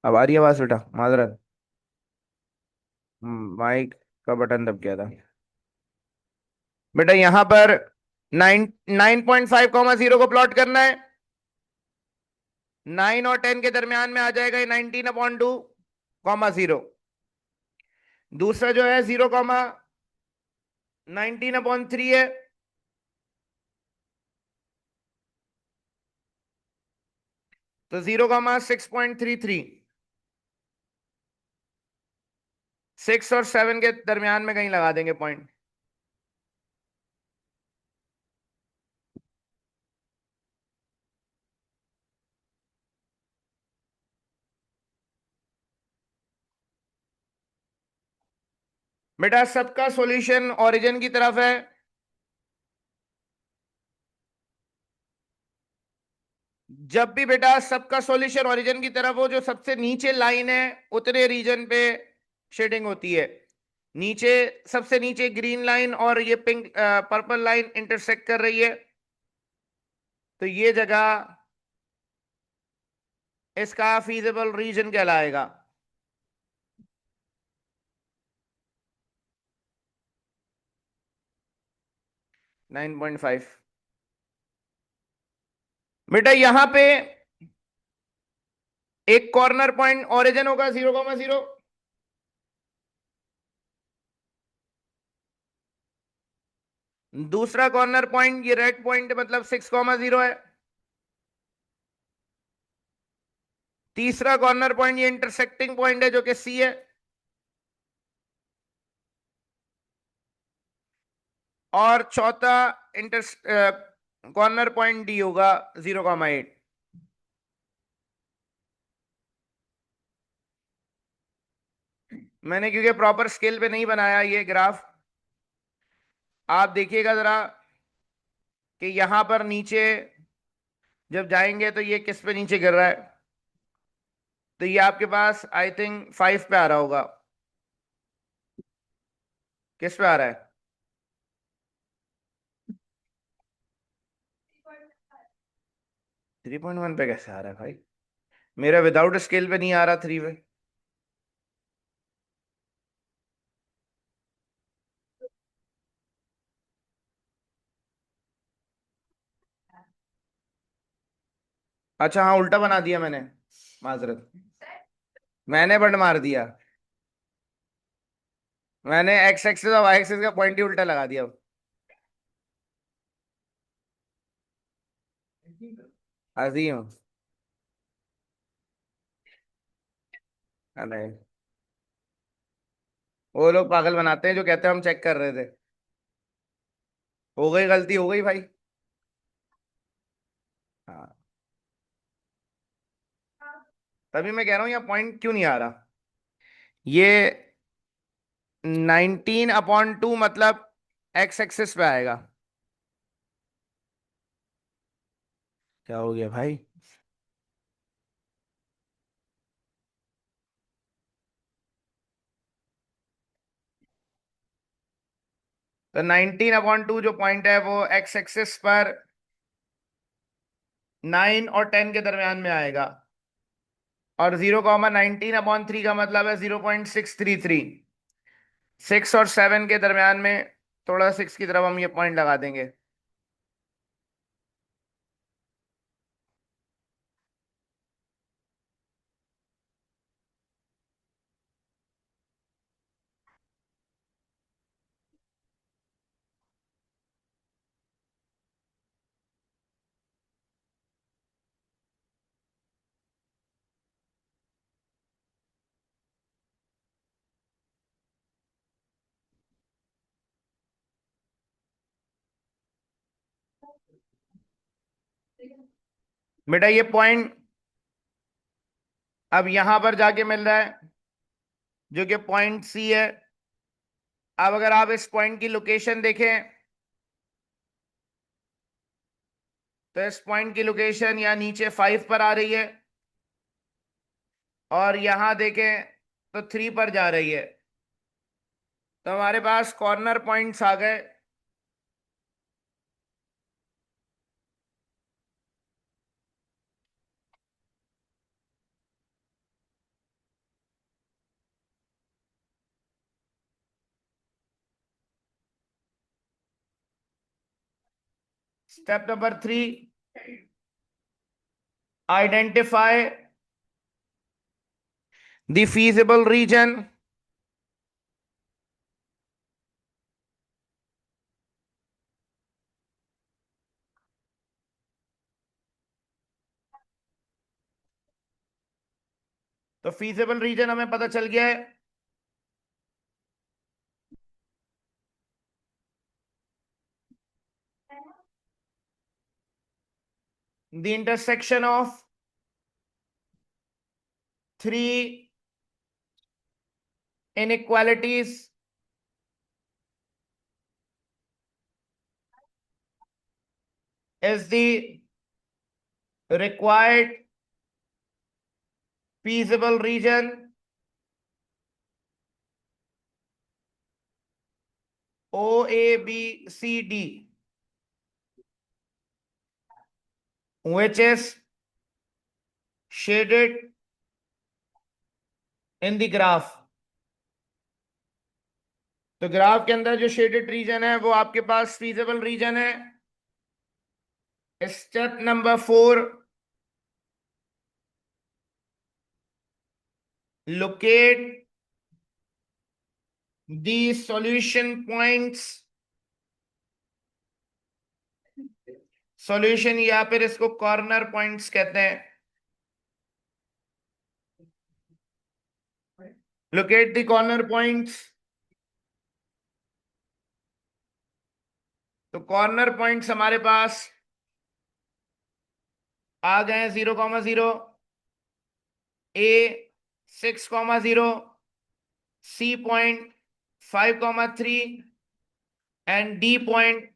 अब आ रही है आवाज बेटा? माजरत। माइक का बटन दब गया था। बेटा यहां पर 9.5 को प्लॉट करना है। 9 और 10 के दरमियान में आ जाएगा ये 19/2, 0। दूसरा जो है 0, 19/3 है। तो 0, 6.33। 6 और 7 के दरमियान में कहीं लगा देंगे पॉइंट। बेटा सबका सॉल्यूशन ओरिजिन की तरफ है। जब भी बेटा सबका सॉल्यूशन ओरिजिन की तरफ हो, जो सबसे नीचे लाइन है उतने रीजन पे शेडिंग होती है। नीचे, सबसे नीचे ग्रीन लाइन और ये पिंक पर्पल लाइन इंटरसेक्ट कर रही है, तो ये जगह इसका फीजिबल रीजन कहलाएगा। 9.5। बेटा यहां पे एक कॉर्नर पॉइंट ओरिजिन होगा 0, 0। दूसरा कॉर्नर पॉइंट ये रेड पॉइंट मतलब 6, 0 है। तीसरा कॉर्नर पॉइंट ये इंटरसेक्टिंग पॉइंट है जो कि सी है। और चौथा इंटर कॉर्नर पॉइंट डी होगा 0, 8। मैंने क्योंकि प्रॉपर स्केल पे नहीं बनाया ये ग्राफ, आप देखिएगा जरा कि यहां पर नीचे जब जाएंगे तो ये किस पे नीचे गिर रहा है। तो ये आपके पास आई थिंक 5 पे आ रहा होगा। किस पे आ रहा है? 3.1 पे कैसे आ रहा है भाई? मेरा विदाउट स्केल पे नहीं आ रहा 3 पे। अच्छा हाँ, उल्टा बना दिया मैंने, माजरत। मैंने बंड मार दिया। मैंने एक्स एक्सिस और वाई एक्सिस का पॉइंट ही उल्टा लगा दिया। अजीम। अरे, वो लोग पागल बनाते हैं जो कहते हैं हम चेक कर रहे थे। हो गई, गलती हो गई भाई। हाँ, तभी मैं कह रहा हूँ यहाँ पॉइंट क्यों नहीं आ रहा। ये 19/2 मतलब एक्स एक्सिस पे आएगा। क्या हो गया भाई? तो 19/2 जो पॉइंट है वो एक्स एक्सिस पर 9 और 10 के दरमियान में आएगा। और 0, 19/3 का मतलब है 0.633। 6 और 7 के दरमियान में, थोड़ा 6 की तरफ हम ये पॉइंट लगा देंगे। बेटा ये पॉइंट अब यहां पर जाके मिल रहा है जो कि पॉइंट सी है। अब अगर आप इस पॉइंट की लोकेशन देखें तो इस पॉइंट की लोकेशन या नीचे 5 पर आ रही है, और यहां देखें तो 3 पर जा रही है। तो हमारे पास कॉर्नर पॉइंट्स आ गए। Step number 3, identify the feasible region. तो feasible region हमें पता चल गया है। The intersection of three inequalities is the required feasible region OABCD, which is shaded in the graph। तो ग्राफ के अंदर जो शेडेड रीजन है वो आपके पास फीजिबल रीजन है। Step number 4, locate the solution points. Solution या फिर इसको कॉर्नर पॉइंट्स कहते हैं। Locate the corner points. तो कॉर्नर पॉइंट्स हमारे पास आ गए 0,0, A 6,0, C point 5,3 and D point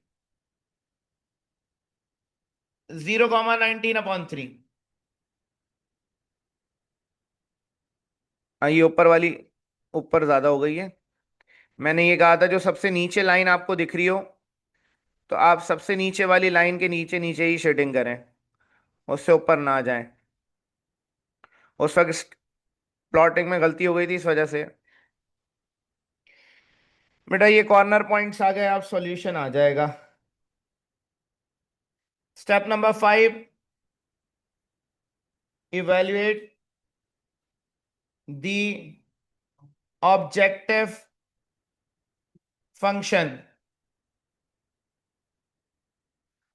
0,19/3। ये ऊपर वाली ऊपर ज्यादा हो गई है। मैंने ये कहा था जो सबसे नीचे लाइन आपको दिख रही हो तो आप सबसे नीचे वाली लाइन के नीचे नीचे ही शेडिंग करें, उससे ऊपर ना जाएं। उस वक्त प्लॉटिंग में गलती हो गई थी इस वजह से। बेटा ये कॉर्नर पॉइंट्स आ गए, आप सॉल्यूशन आ जाएगा। Step number 5, evaluate the objective function.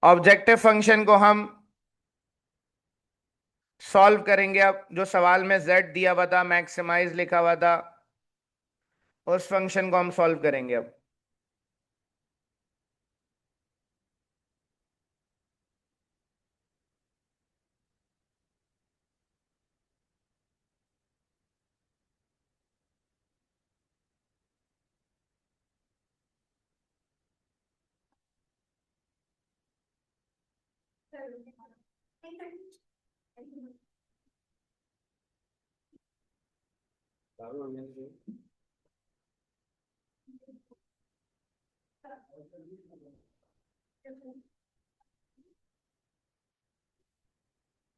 Objective function को हम सॉल्व करेंगे। अब जो सवाल में z दिया हुआ था, मैक्सिमाइज लिखा हुआ था, उस फंक्शन को हम सॉल्व करेंगे अब।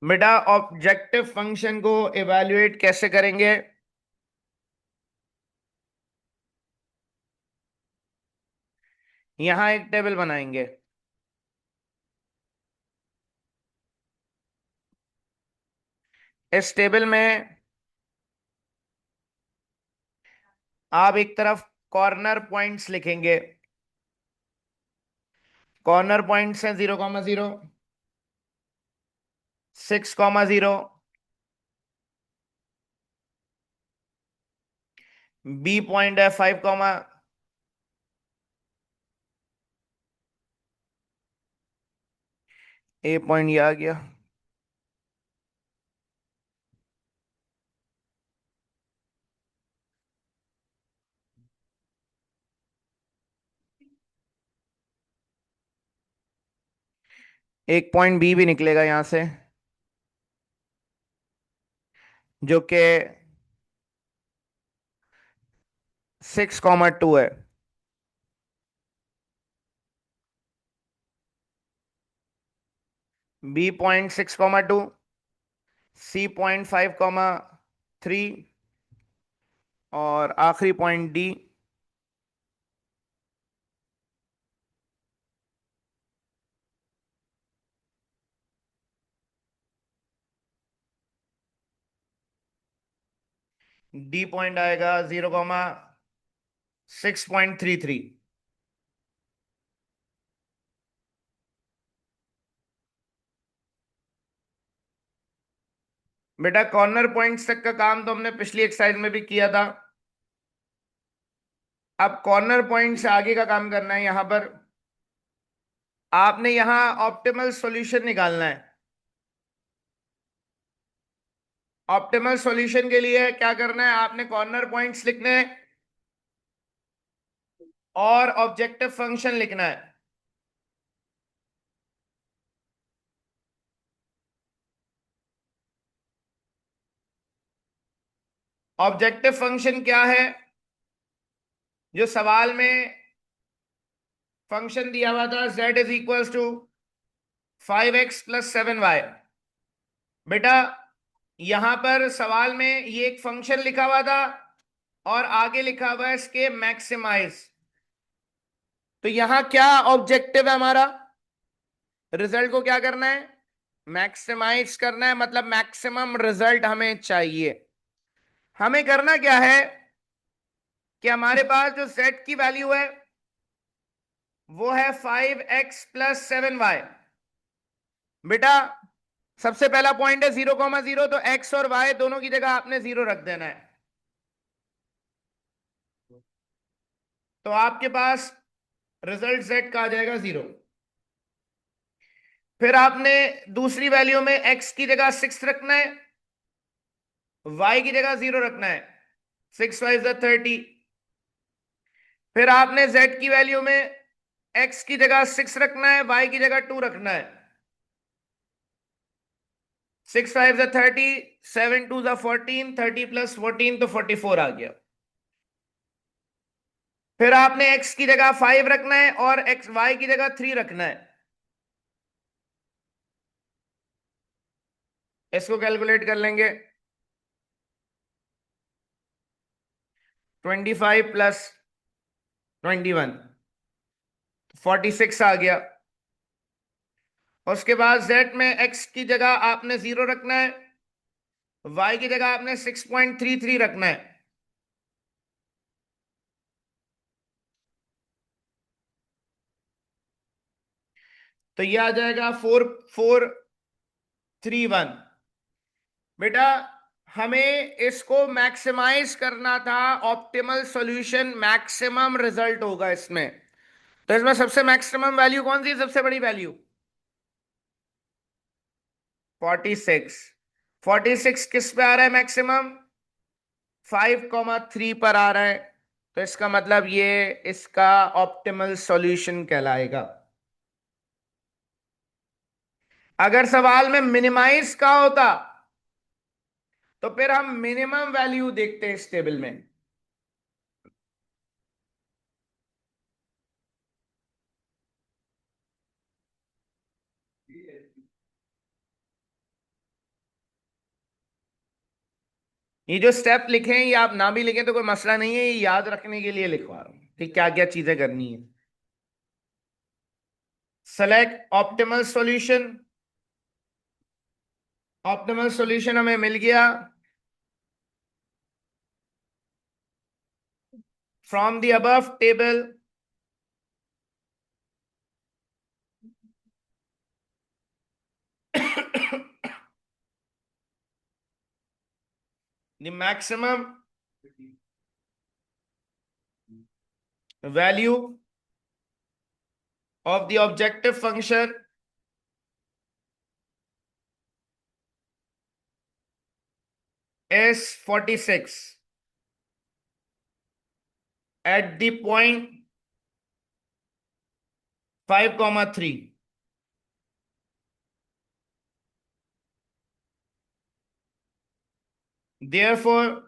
बेटा ऑब्जेक्टिव फंक्शन को इवैल्यूएट कैसे करेंगे? यहां एक टेबल बनाएंगे। इस टेबल में आप एक तरफ कॉर्नर पॉइंट्स लिखेंगे। कॉर्नर पॉइंट्स हैं 0,0, 6,0, बी पॉइंट है 5, ए पॉइंट ये आ गया। एक पॉइंट बी भी निकलेगा यहां से, जो कि 6,2 है। बी पॉइंट 6,2, सी पॉइंट 5,3 और आखिरी पॉइंट डी। डी पॉइंट आएगा 0,6.33। बेटा कॉर्नर पॉइंट्स तक का काम तो हमने पिछली एक्सरसाइज में भी किया था। अब कॉर्नर पॉइंट से आगे का काम करना है। यहां पर आपने यहां ऑप्टिमल सॉल्यूशन निकालना है। ऑप्टिमल सॉल्यूशन के लिए क्या करना है, आपने कॉर्नर पॉइंट्स लिखने हैं और ऑब्जेक्टिव फंक्शन लिखना है। ऑब्जेक्टिव फंक्शन क्या है? जो सवाल में फंक्शन दिया हुआ था z is equal to 5x+7y। बेटा यहां पर सवाल में ये एक फंक्शन लिखा हुआ था और आगे लिखा हुआ है इसके मैक्सिमाइज। तो यहां क्या ऑब्जेक्टिव है हमारा? रिजल्ट को क्या करना है? मैक्सिमाइज करना है, मतलब मैक्सिमम रिजल्ट हमें चाहिए। हमें करना क्या है कि हमारे पास जो z की वैल्यू है वो है 5x+7y। बेटा सबसे पहला पॉइंट है 0,0, तो x और y दोनों की जगह आपने 0 रख देना है। तो आपके पास रिजल्ट z का आ जाएगा 0। फिर आपने दूसरी वैल्यू में x की जगह 6 रखना है, y की जगह 0 रखना है। 6 5 30। फिर आपने z की वैल्यू में x की जगह 6 रखना है, y की जगह 2 रखना है। 6 5 30, 7 2 14, 30+14 तो 44 आ गया। फिर आपने x की जगह 5 रखना है और x y की जगह 3 रखना है। इसको कैलकुलेट कर लेंगे। 25+21 46 आ गया। उसके बाद z में x की जगह आपने 0 रखना है, y की जगह आपने 6.33 रखना है। तो ये आ जाएगा 4431। बेटा हमें इसको मैक्सिमाइज करना था। ऑप्टिमल सॉल्यूशन मैक्सिमम रिजल्ट होगा इसमें। तो इसमें सबसे मैक्सिमम वैल्यू कौन सी है, सबसे बड़ी वैल्यू? 46। 46 किस पे आ रहा है मैक्सिमम? 5,3 पर आ रहा है। तो इसका मतलब ये इसका ऑप्टिमल सॉल्यूशन कहलाएगा। अगर सवाल में मिनिमाइज का होता तो फिर हम मिनिमम वैल्यू देखते हैं इस टेबल में। ये जो स्टेप लिखे हैं ये आप ना भी लिखें तो कोई मसला नहीं है, ये याद रखने के लिए लिखवा रहा हूं कि क्या क्या चीजें करनी है। Select optimal solution. Optimal solution हमें मिल गया from the above table. the maximum value of the objective function is 46 at the point 5,3. Therefore,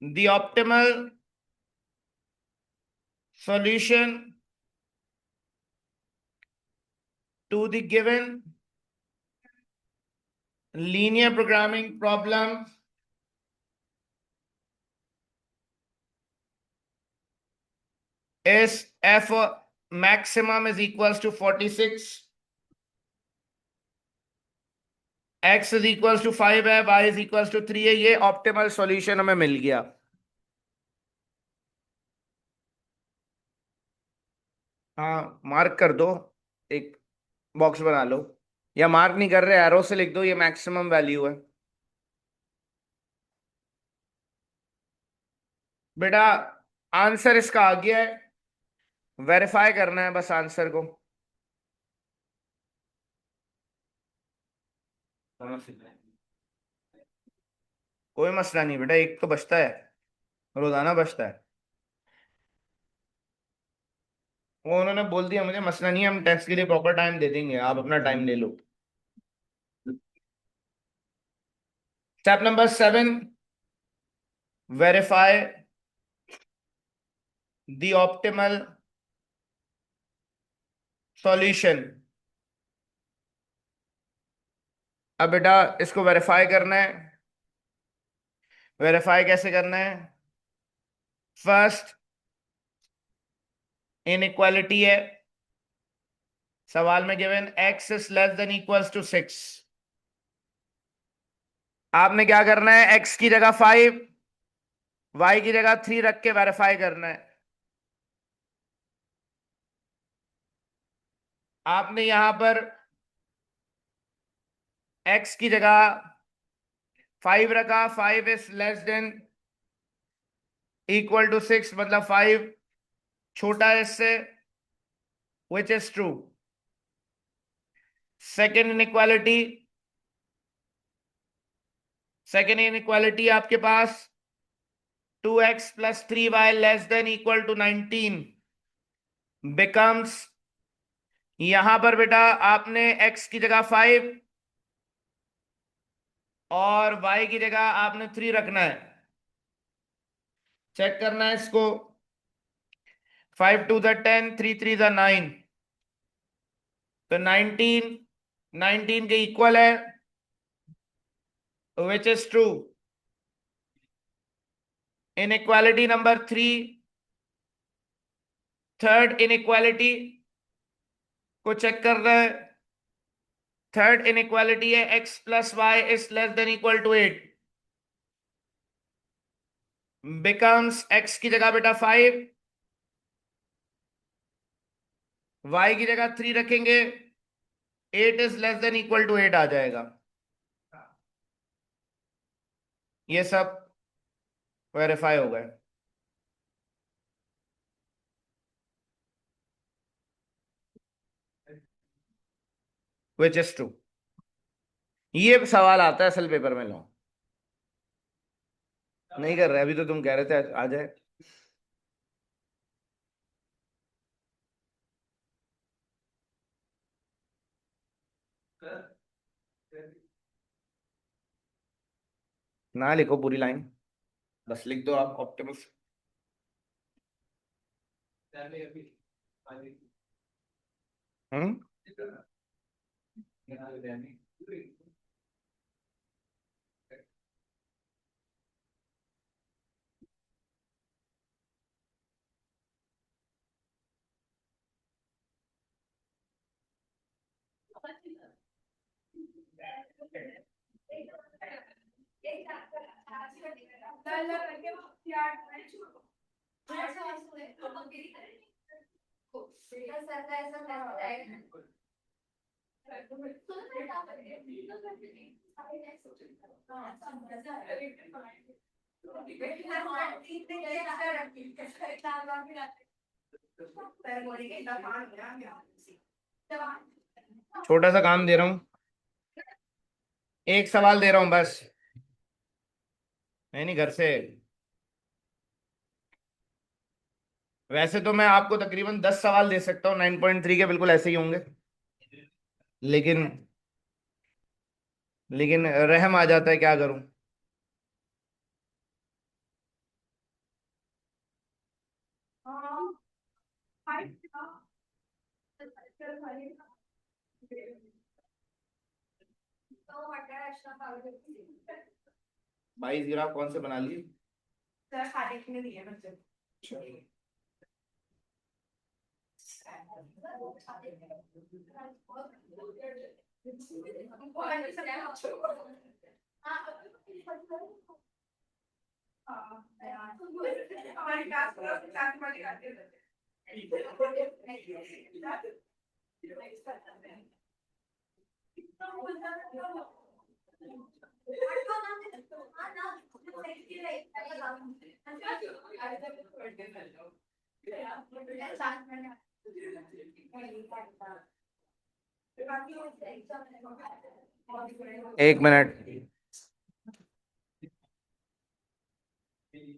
the optimal solution to the given linear programming problem is f maximum is equals to 46 x is equal to 5 है, y is equal to 3 है, ये optimal solution हमें मिल गया। हाँ mark कर दो, एक box बना लो, या मार्क नहीं कर रहे एरो से लिख दो, ये मैक्सिमम वैल्यू है। बेटा आंसर इसका आ गया है, वेरीफाई करना है बस आंसर को। कोई मसला नहीं बेटा, एक तो बचता है, रोजाना बचता है। वो उन्होंने बोल दिया मुझे मसला नहीं है, हम टेस्ट के लिए प्रॉपर टाइम दे देंगे, आप अपना टाइम ले लो। Step number 7, verify the optimal solution. अब बेटा इसको वेरीफाई करना है। वेरीफाई कैसे करना है? फर्स्ट इनइक्वालिटी है, सवाल में given x is less than equals to 6। आपने क्या करना है, x की जगह 5, y की जगह 3 रख के वेरीफाई करना है। आपने यहां पर x की जगह 5 रखा, 5 is less than equal to 6, मतलब 5 छोटा है इससे, which is true. Second inequality, second inequality आपके पास 2x plus 3y less than equal to 19 becomes, यहां पर बेटा आपने x की जगह 5 और y की जगह आपने 3 रखना है। चेक करना है इसको, 5 टू द 10, 3 3 द 9, तो 19 19 के इक्वल है, which is true. Inequality number 3, third inequality को चेक कर रहे हैं। थर्ड इनइक्वालिटी है x plus y is less than equal to 8 becomes, x की जगह बेटा 5, y की जगह 3 रखेंगे, 8 is less than equal to 8 आ जाएगा। ये सब वेरीफाई हो गए। विच इज ट्रू, ये सवाल आता है असल पेपर में। लो नहीं कर रहे, अभी तो तुम कह रहे थे आ जाए। ना लिखो पूरी लाइन, बस लिख दो आप ऑप्टिमस। हम्म। छोटा सा काम दे रहा हूँ, एक सवाल दे रहा हूं बस। नहीं नहीं, घर से। वैसे तो मैं आपको तकरीबन 10 सवाल दे सकता हूँ 9.3 के, बिल्कुल ऐसे ही होंगे, लेकिन लेकिन रहम आ जाता है, क्या करूं। बाईस ग्राफ कौन से बना लिए? चलो। एक मिनट।